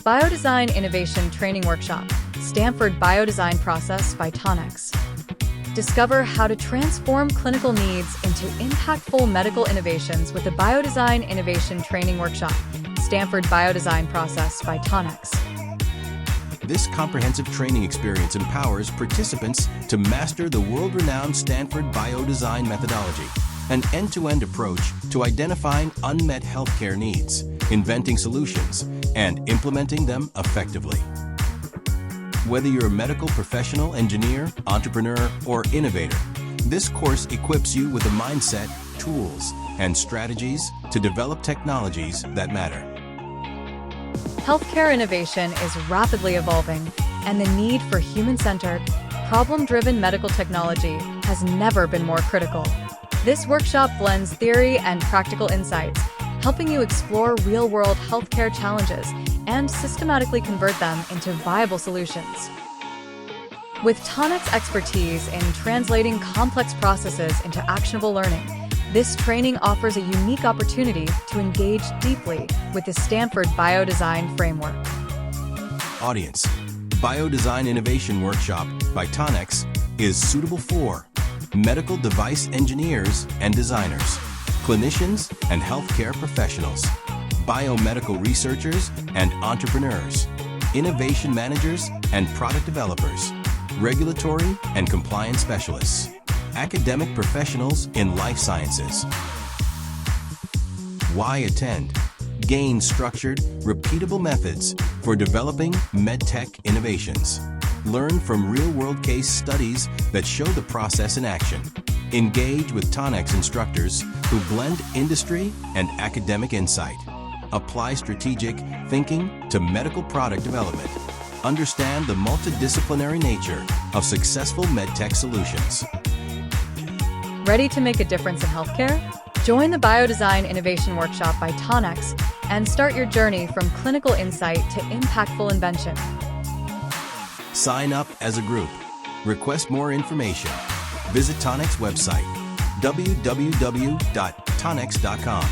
Biodesign Innovation Training Workshop, Stanford Biodesign Process by Tonex. Discover how to transform clinical needs into impactful medical innovations with the Biodesign Innovation Training Workshop, Stanford Biodesign Process by Tonex. This comprehensive training experience empowers participants to master the world-renowned Stanford Biodesign methodology, an end-to-end approach to identifying unmet healthcare needs, inventing solutions, and implementing them effectively. Whether you're a medical professional, engineer, entrepreneur, or innovator, this course equips you with a mindset, tools, and strategies to develop technologies that matter. Healthcare innovation is rapidly evolving, and the need for human-centered, problem-driven medical technology has never been more critical. This workshop blends theory and practical insights, helping you explore real-world healthcare challenges and systematically convert them into viable solutions. With Tonex expertise in translating complex processes into actionable learning, this training offers a unique opportunity to engage deeply with the Stanford Biodesign framework. Audience: Biodesign Innovation Workshop by Tonex is suitable for medical device engineers and designers, clinicians and healthcare professionals, biomedical researchers and entrepreneurs, innovation managers and product developers, regulatory and compliance specialists, academic professionals in life sciences. Why attend? Gain structured, repeatable methods for developing medtech innovations. Learn from real-world case studies that show the process in action. Engage with Tonex instructors who blend industry and academic insight. Apply strategic thinking to medical product development. Understand the multidisciplinary nature of successful medtech solutions. Ready to make a difference in healthcare? Join the Biodesign Innovation Workshop by Tonex and start your journey from clinical insight to impactful invention. Sign up as a group. Request more information. Visit Tonex website, www.tonex.com.